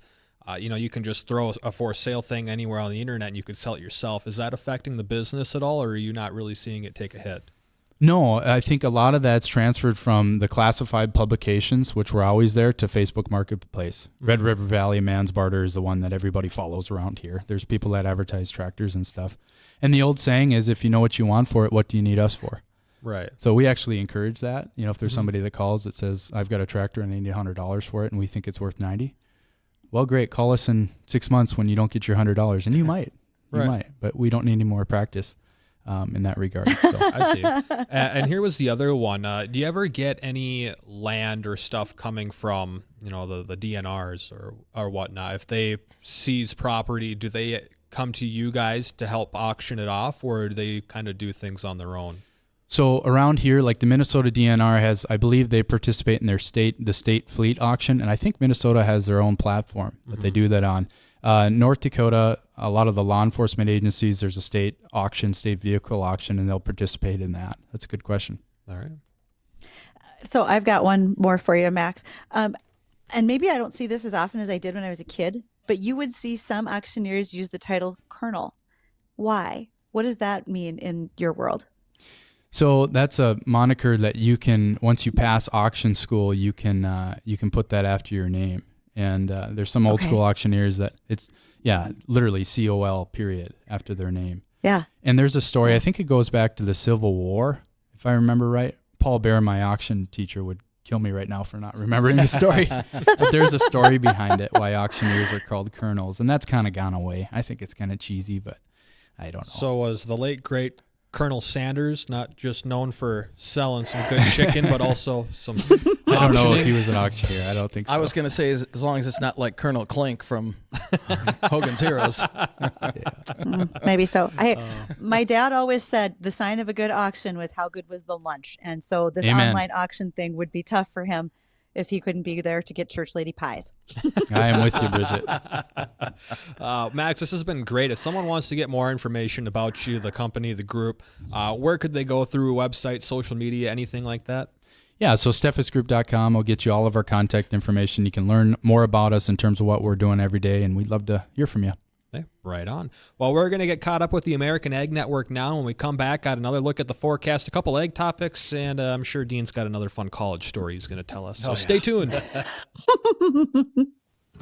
you can just throw a for sale thing anywhere on the internet and you could sell it yourself. Is that affecting the business at all, or are you not really seeing it take a hit? No, I think a lot of that's transferred from the classified publications, which were always there, to Facebook Marketplace. Red River Valley Man's Barter is the one that everybody follows around here. There's people that advertise tractors and stuff. And the old saying is, if you know what you want for it, what do you need us for? Right. So we actually encourage that. If there's somebody that calls that says, I've got a tractor and I need $100 for it and we think it's worth $90, well, great. Call us in 6 months when you don't get your $100. And you might. You might. But we don't need any more practice in that regard. So. I see. And here was the other one. Do you ever get any land or stuff coming from, the DNRs or whatnot? If they seize property, do they come to you guys to help auction it off, or do they kind of do things on their own? So around here, like the Minnesota DNR has, I believe they participate in the state fleet auction, and I think Minnesota has their own platform that they do that on. North Dakota, a lot of the law enforcement agencies, there's a state vehicle auction, and they'll participate in that. That's a good question. All right. So I've got one more for you, Max. And maybe I don't see this as often as I did when I was a kid, but you would see some auctioneers use the title Colonel. Why? What does that mean in your world? So that's a moniker that you can, once you pass auction school, you can put that after your name. And there's some old school auctioneers that it's, literally COL period after their name. Yeah. And there's a story, I think it goes back to the Civil War, if I remember right. Paul Bear, my auction teacher, would kill me right now for not remembering the story. But there's a story behind it, why auctioneers are called colonels. And that's kind of gone away. I think it's kind of cheesy, but I don't know. So was the late, great Colonel Sanders not just known for selling some good chicken, but also some I don't know if he was an auctioneer. I don't think so. I was going to say, as long as it's not like Colonel Clink from Hogan's Heroes. Maybe so. My dad always said the sign of a good auction was how good was the lunch. And so this online auction thing would be tough for him if he couldn't be there to get church lady pies. I am with you, Bridgette. Max, this has been great. If someone wants to get more information about you, the company, the group, where could they go through? Website, social media, anything like that? Yeah, so steffesgroup.com will get you all of our contact information. You can learn more about us in terms of what we're doing every day, and we'd love to hear from you. Okay, right on. Well, we're going to get caught up with the American Egg Network now. When we come back, got another look at the forecast, a couple egg topics, and I'm sure Dean's got another fun college story he's going to tell us. So stay tuned.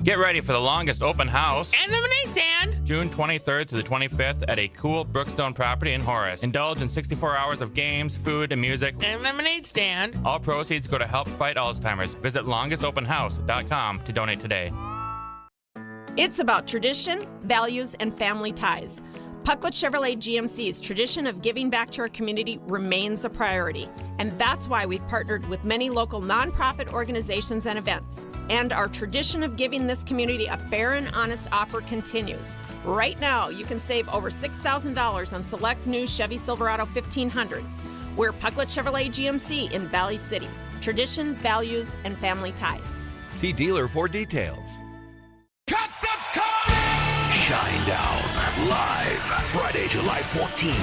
Get ready for the longest open house and lemonade stand, June 23rd to the 25th at a cool Brookstone property in Horace. Indulge in 64 hours of games, food, and music, and lemonade stand. All proceeds go to help fight Alzheimer's. Visit longestopenhouse.com to donate today. It's about tradition, values, and family ties. Pucklet Chevrolet GMC's tradition of giving back to our community remains a priority, and that's why we've partnered with many local nonprofit organizations and events. And our tradition of giving this community a fair and honest offer continues. Right now, you can save over $6,000 on select new Chevy Silverado 1500s. We're Pucklet Chevrolet GMC in Valley City. Tradition, values, and family ties. See dealer for details. Shinedown, live, Friday, July 14th.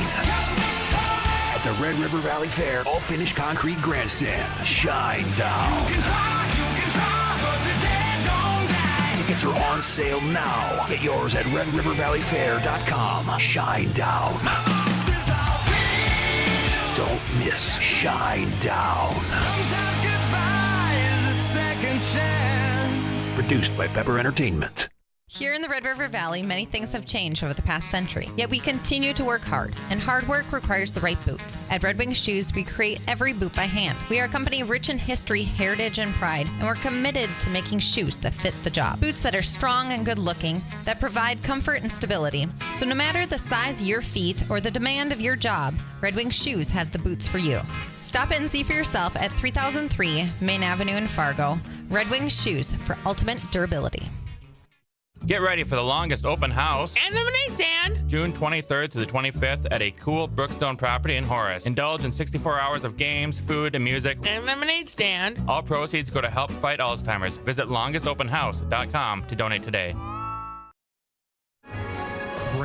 At the Red River Valley Fair, all-finished concrete grandstand. Shinedown. Tickets are on sale now. Get yours at redrivervalleyfair.com. Shinedown. Don't miss Shinedown. Produced by Pepper Entertainment. Here in the Red River Valley, many things have changed over the past century, yet we continue to work hard, and hard work requires the right boots. At Red Wing Shoes, we create every boot by hand. We are a company rich in history, heritage, and pride, and we're committed to making shoes that fit the job. Boots that are strong and good-looking, that provide comfort and stability. So no matter the size of your feet or the demand of your job, Red Wing Shoes have the boots for you. Stop in and see for yourself at 3003 Main Avenue in Fargo. Red Wing Shoes for ultimate durability. Get ready for the longest open house and lemonade stand, June 23rd to the 25th at a cool Brookstone property in Horace. Indulge in 64 hours of games, food, and music, and lemonade stand. All proceeds go to help fight Alzheimer's. Visit longestopenhouse.com to donate today.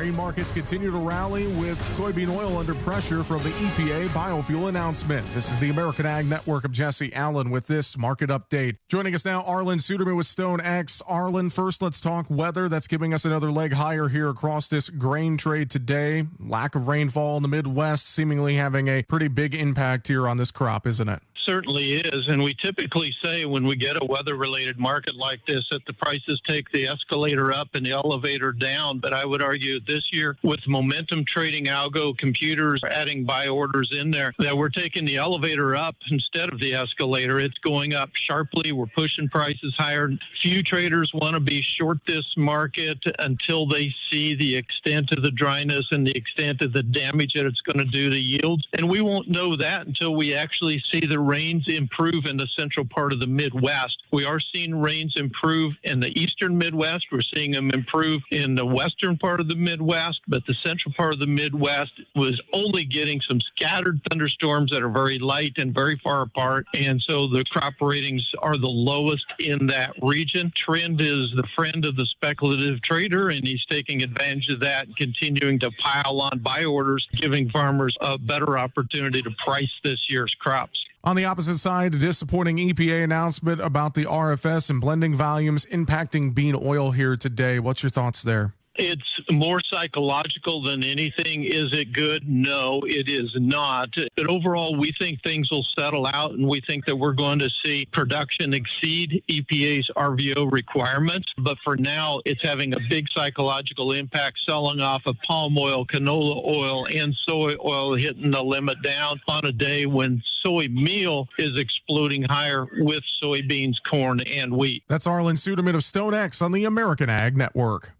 Grain markets continue to rally with soybean oil under pressure from the EPA biofuel announcement. This is the American Ag Network. of Jesse Allen with this market update. Joining us now, Arlen Suderman with StoneX. Arlen, first let's talk weather. That's giving us another leg higher here across this grain trade today. Lack of rainfall in the Midwest seemingly having a pretty big impact here on this crop, isn't it? Certainly is, and we typically say when we get a weather-related market like this that the prices take the escalator up and the elevator down, but I would argue this year with momentum trading algo computers adding buy orders in there that we're taking the elevator up instead of the escalator. It's going up sharply. We're pushing prices higher. Few traders want to be short this market until they see the extent of the dryness and the extent of the damage that it's going to do to yields, and we won't know that until we actually see the rains improve in the central part of the Midwest. We are seeing rains improve in the eastern Midwest. We're seeing them improve in the western part of the Midwest, but the central part of the Midwest was only getting some scattered thunderstorms that are very light and very far apart, and so the crop ratings are the lowest in that region. Trend is the friend of the speculative trader, and he's taking advantage of that and continuing to pile on buy orders, giving farmers a better opportunity to price this year's crops. On the opposite side, a disappointing EPA announcement about the RFS and blending volumes impacting bean oil here today. What's your thoughts there? It's more psychological than anything. Is it good? No, it is not. But overall, we think things will settle out, and we think that we're going to see production exceed EPA's RVO requirements. But for now, it's having a big psychological impact, selling off of palm oil, canola oil, and soy oil, hitting the limit down on a day when soy meal is exploding higher with soybeans, corn, and wheat. That's Arlen Suderman of StoneX on the American Ag Network.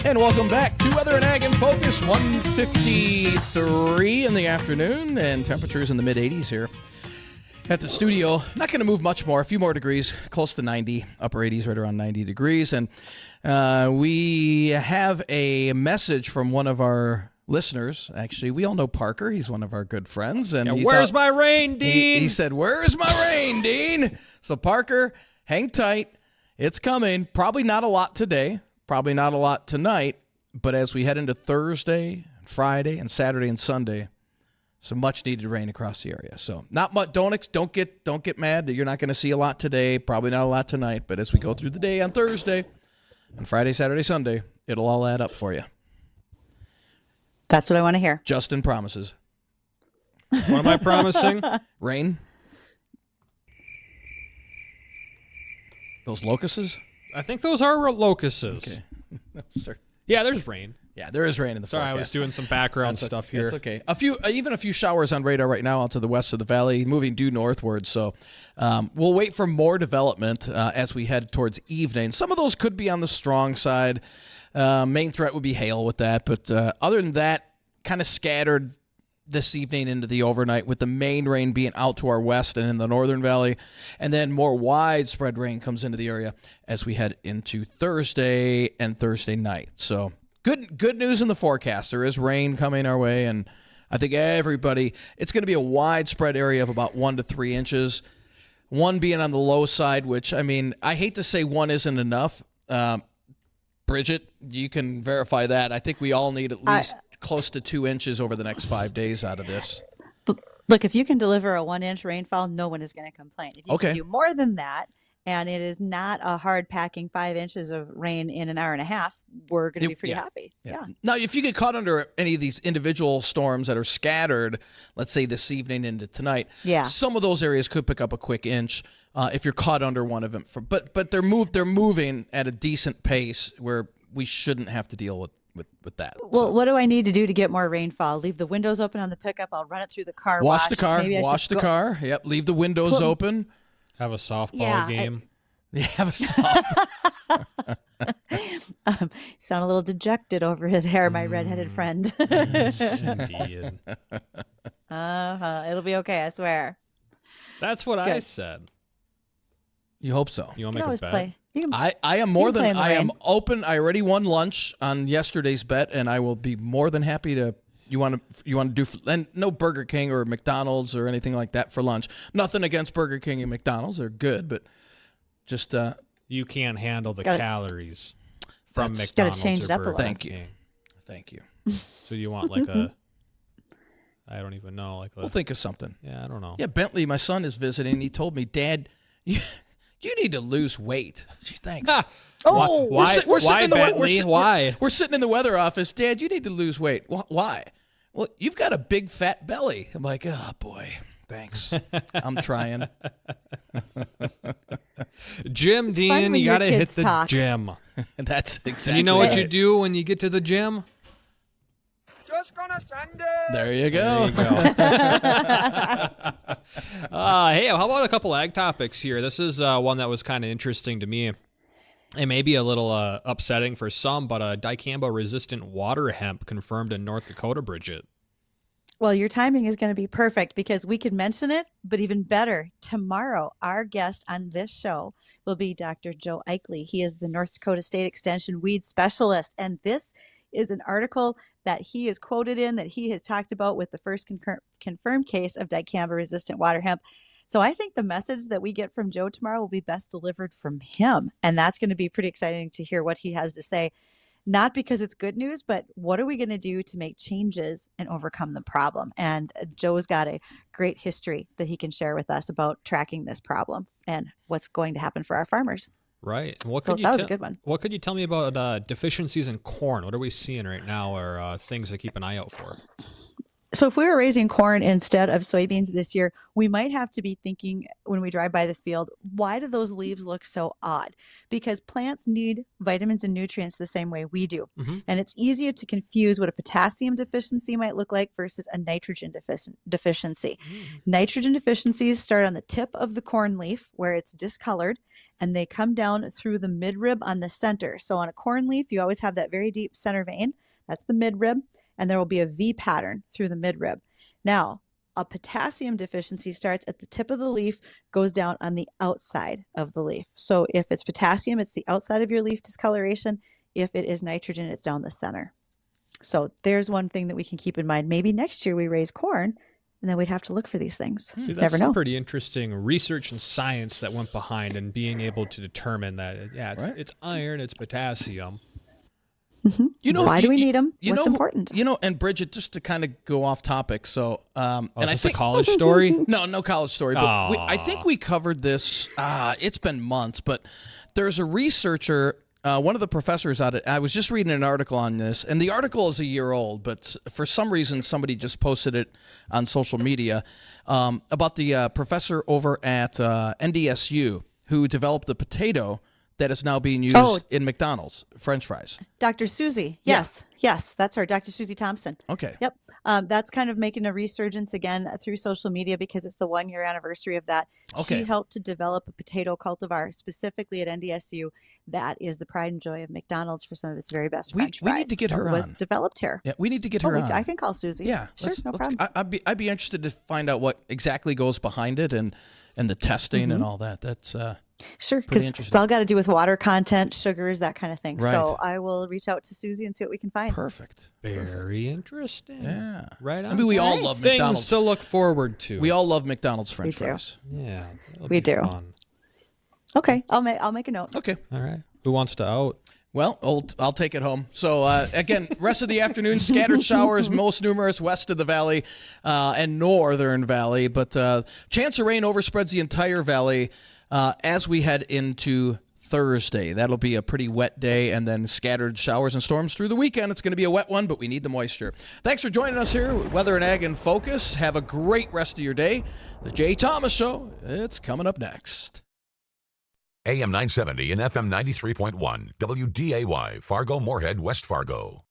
And welcome back to Weather and Ag in Focus, 1:53 in the afternoon, and temperatures in the mid-80s here at the studio. Not going to move much more, a few more degrees, close to 90, upper 80s, right around 90 degrees. And we have a message from one of our listeners. Actually, we all know Parker. He's one of our good friends. And he's where's my rain, Dean? He said, "Where's my rain, Dean?" So, Parker, hang tight. It's coming. Probably not a lot today. Probably not a lot tonight, but as we head into Thursday, Friday, and Saturday and Sunday, some much needed rain across the area. So not much. Don't get mad that you're not going to see a lot today. Probably not a lot tonight, but as we go through the day on Thursday, and Friday, Saturday, Sunday, it'll all add up for you. That's what I want to hear. Justin promises. What am I promising? Rain. Those locusts? I think those are locusts. Okay. Yeah, there's rain. Yeah, there is rain in the forecast. Sorry, I was doing some background stuff here. It's okay. Even a few showers on radar right now out to the west of the valley, moving due northward. So we'll wait for more development as we head towards evening. Some of those could be on the strong side. Main threat would be hail with that. But other than that, kind of scattered this evening into the overnight, with the main rain being out to our west and in the northern valley, and then more widespread rain comes into the area as we head into Thursday and Thursday night. So good news in the forecast. There is rain coming our way, and I think it's going to be a widespread area of about 1 to 3 inches. One being on the low side, which, I mean, I hate to say one isn't enough. Bridgette, you can verify that. I think we all need at least close to 2 inches over the next 5 days out of this. Look, if you can deliver a 1-inch rainfall, no one is going to complain. If you can do more than that, and it is not a hard packing 5 inches of rain in an hour and a half, we're going to be pretty happy. Yeah. Now, if you get caught under any of these individual storms that are scattered, let's say this evening into tonight, some of those areas could pick up a quick inch if you're caught under one of them. But they're moving at a decent pace where we shouldn't have to deal with that. Well, what do I need to do to get more rainfall? Leave the windows open on the pickup. I'll run it through the car wash. Wash the car. Yep. Leave the windows open. Have a softball game. Have a softball. Sound a little dejected over there, my redheaded friend. Indeed. It'll be okay, I swear. That's what I said. You hope so. You want to make a bet? Play. I am open. I already won lunch on yesterday's bet, and I will be more than happy to You want to do, and no Burger King or McDonald's or anything like that for lunch. Nothing against Burger King and McDonald's. They're good, but just... you can't handle the calories from McDonald's. Gotta change it up a Burger little. King. Thank you. So you want like a... I don't even know. Like we'll think of something. Yeah, I don't know. Yeah, Bentley, my son is visiting. He told me, Dad, you need to lose weight. Thanks. Oh, why? Why, Bentley? Why? We're sitting in the weather office. Dad, you need to lose weight. Why? Well, you've got a big fat belly. I'm like, oh boy, thanks. I'm trying. Gym, Dean, you got to hit the gym. That's exactly. And you know what you do when you get to the gym? Just gonna send it. There you go. Hey, how about a couple ag topics here? This is one that was kind of interesting to me. It may be a little upsetting for some, but dicamba-resistant water hemp confirmed in North Dakota, Bridgette. Well, your timing is going to be perfect because we could mention it, but even better, tomorrow, our guest on this show will be Dr. Joe Eichley. He is the North Dakota State Extension weed specialist, and this is an article that he is quoted in that he has talked about with the first confirmed case of dicamba-resistant water hemp. So I think the message that we get from Joe tomorrow will be best delivered from him, and that's going to be pretty exciting to hear what he has to say. Not because it's good news, but what are we going to do to make changes and overcome the problem? And Joe's got a great history that he can share with us about tracking this problem and what's going to happen for our farmers. Right. That was a good one. What could you tell me about deficiencies in corn? What are we seeing right now, or things to keep an eye out for? So if we were raising corn instead of soybeans this year, we might have to be thinking when we drive by the field, why do those leaves look so odd? Because plants need vitamins and nutrients the same way we do. Mm-hmm. And it's easier to confuse what a potassium deficiency might look like versus a nitrogen deficiency. Nitrogen deficiencies start on the tip of the corn leaf where it's discolored, and they come down through the midrib on the center. So on a corn leaf, you always have that very deep center vein. That's the midrib. And there will be a V pattern through the midrib. Now, a potassium deficiency starts at the tip of the leaf, goes down on the outside of the leaf. So if it's potassium, it's the outside of your leaf discoloration. If it is nitrogen, it's down the center. So there's one thing that we can keep in mind. Maybe next year we raise corn, and then we'd have to look for these things. See, that's Never know. some pretty interesting research and science that went behind and being able to determine that, it's iron, it's potassium. Mm-hmm. Why do we need them? What's important? And Bridgette, just to kind of go off topic. So, and I think a college story. No college story. But I think we covered this. It's been months, but there's a researcher. One of the professors I was just reading an article on this, and the article is a year old, but for some reason somebody just posted it on social media about the professor over at NDSU who developed the potato that is now being used in McDonald's French fries. Dr. Susie. Yes, that's her, Dr. Susie Thompson. Okay. Yep. That's kind of making a resurgence again through social media because it's the 1-year anniversary of that. Okay. She helped to develop a potato cultivar specifically at NDSU that is the pride and joy of McDonald's for some of its very best French fries. We need to get her It was on. developed here. Yeah, we need to get her on. I can call Susie. Yeah, sure, no problem. I'd be interested to find out what exactly goes behind it and the testing and all that. That's sure, because it's all got to do with water content, sugars, that kind of thing. Right. So I will reach out to Susie and see what we can find. Perfect. Very interesting. Yeah. Right on. I mean, we all love things McDonald's. to look forward to. We all love McDonald's French We do. fries. Yeah. We do. Fun. Okay, I'll make a note. Okay. All right. Who wants to out? Well, I'll take it home. So, again, rest of the afternoon, scattered showers, most numerous west of the valley and northern valley. But chance of rain overspreads the entire valley as we head into Thursday. That'll be a pretty wet day, and then scattered showers and storms through the weekend. It's going to be a wet one, but we need the moisture. Thanks for joining us here with Weather and Ag in Focus. Have a great rest of your day. The Jay Thomas Show, it's coming up next. AM 970 and FM 93.1, WDAY, Fargo, Moorhead, West Fargo.